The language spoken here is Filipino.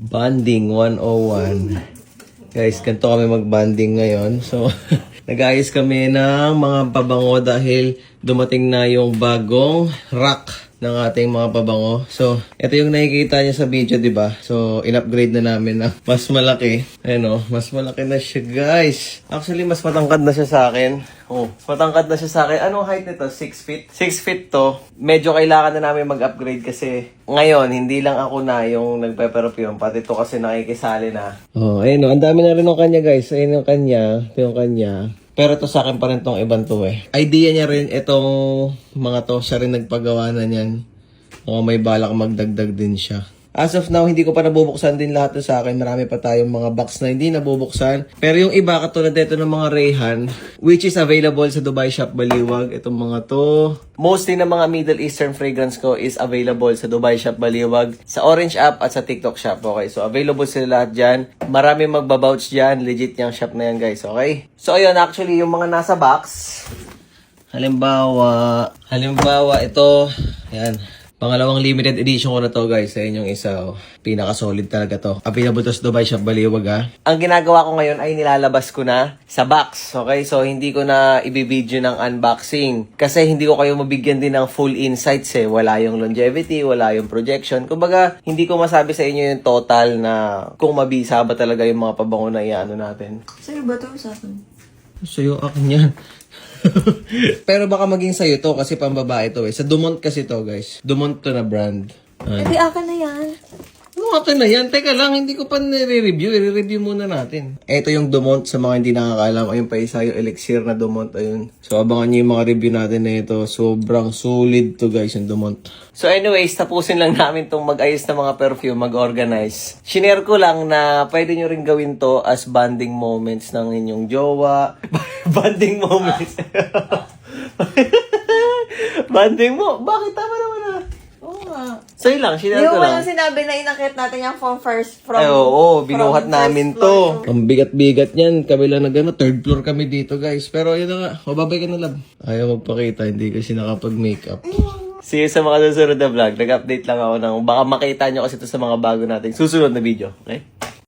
Banding 101. Guys, ganito kami mag-banding ngayon. So, nag-ayos kami ng mga pabango dahil dumating na yung bagong rack ng ating mga pabango. So, ito yung nakikita niya sa video, di ba? So, in-upgrade na namin na mas malaki. Ayan o, mas malaki na siya, guys. Actually, mas matangkad na siya sa akin. Oh, matangkad na siya sa akin. Anong height nito? 6 feet? 6 feet to. Medyo kailangan na namin mag-upgrade kasi ngayon, hindi lang ako na yung nagpe-perfume. Pati ito kasi nakikisali na. Oh, ayun o. Ang dami na rin ng kanya, guys. Ayun yung kanya. Ito yung kanya. Pero ito sa akin pa rin tong ibang to eh. Idea niya rin itong mga to. Siya rin nagpagawa na niyan. May balak magdagdag din siya. As of now, hindi ko pa nabubuksan din lahat to sa akin. Marami pa tayong mga box na hindi nabubuksan. Pero yung iba, katulad dito ng mga Rayhan, which is available sa Dubai Shop Baliwag. Itong mga to. Mostly ng mga Middle Eastern fragrance ko is available sa Dubai Shop Baliwag, sa Orange app at sa TikTok shop. Okay, so available sila lahat dyan. Marami magbabouch dyan. Legit yung shop na yan, guys. Okay? So, ayun, actually, yung mga nasa box. Halimbawa, ito. Yan. Pangalawang limited edition ko na to, guys. Ayun yung isa. Oh. Pinaka-solid talaga to. Available to sa Dubai Shop Baliwag, ha. Ang ginagawa ko ngayon ay nilalabas ko na sa box. Okay? So, hindi ko na ibibideo ng unboxing. Kasi hindi ko kayo mabigyan din ng full insights eh. Wala yung longevity, wala yung projection. Kumbaga, hindi ko masabi sa inyo yung total na kung mabisa ba talaga yung mga pabango na iano natin. Sa'yo ba ito? Sa akin? Sa'yo, akin yan. Pero baka maging sa'yo to kasi pambabae to eh. Sa Dumont kasi to, guys. Dumont to na brand. Hindi, akin na yan. Ano akin na yan? Teka lang, hindi ko pa nire-review. I-review muna natin. Ito yung Dumont sa mga hindi nakakaalam. Ayun pa isa yung elixir na Dumont. Ayun. So, abangan nyo yung mga review natin na ito. Sobrang solid to, guys, yung Dumont. So anyways, tapusin lang namin itong mag-ayos ng mga perfume, mag-organize. Shinare ko lang na pwede nyo rin gawin to as bonding moments ng inyong jowa. Bonding moments. Bonding mo? Bakit? Tama naman na. Oo nga. Sa'yo lang, shinare Yung ko lang. walang sinabi na inakit natin yung Ay, oo, binuhat from namin first floor to. Ang bigat-bigat niyan. Kami lang na gano'n. Third floor kami dito, guys. Pero yun na nga. Mababay ka na, lab. Ayaw magpakita. Hindi kasi nakapag-makeup. See you sa mga susunod na vlog. Nag-update lang ako ng baka makita nyo kasi ito sa mga bago nating susunod na video. Okay?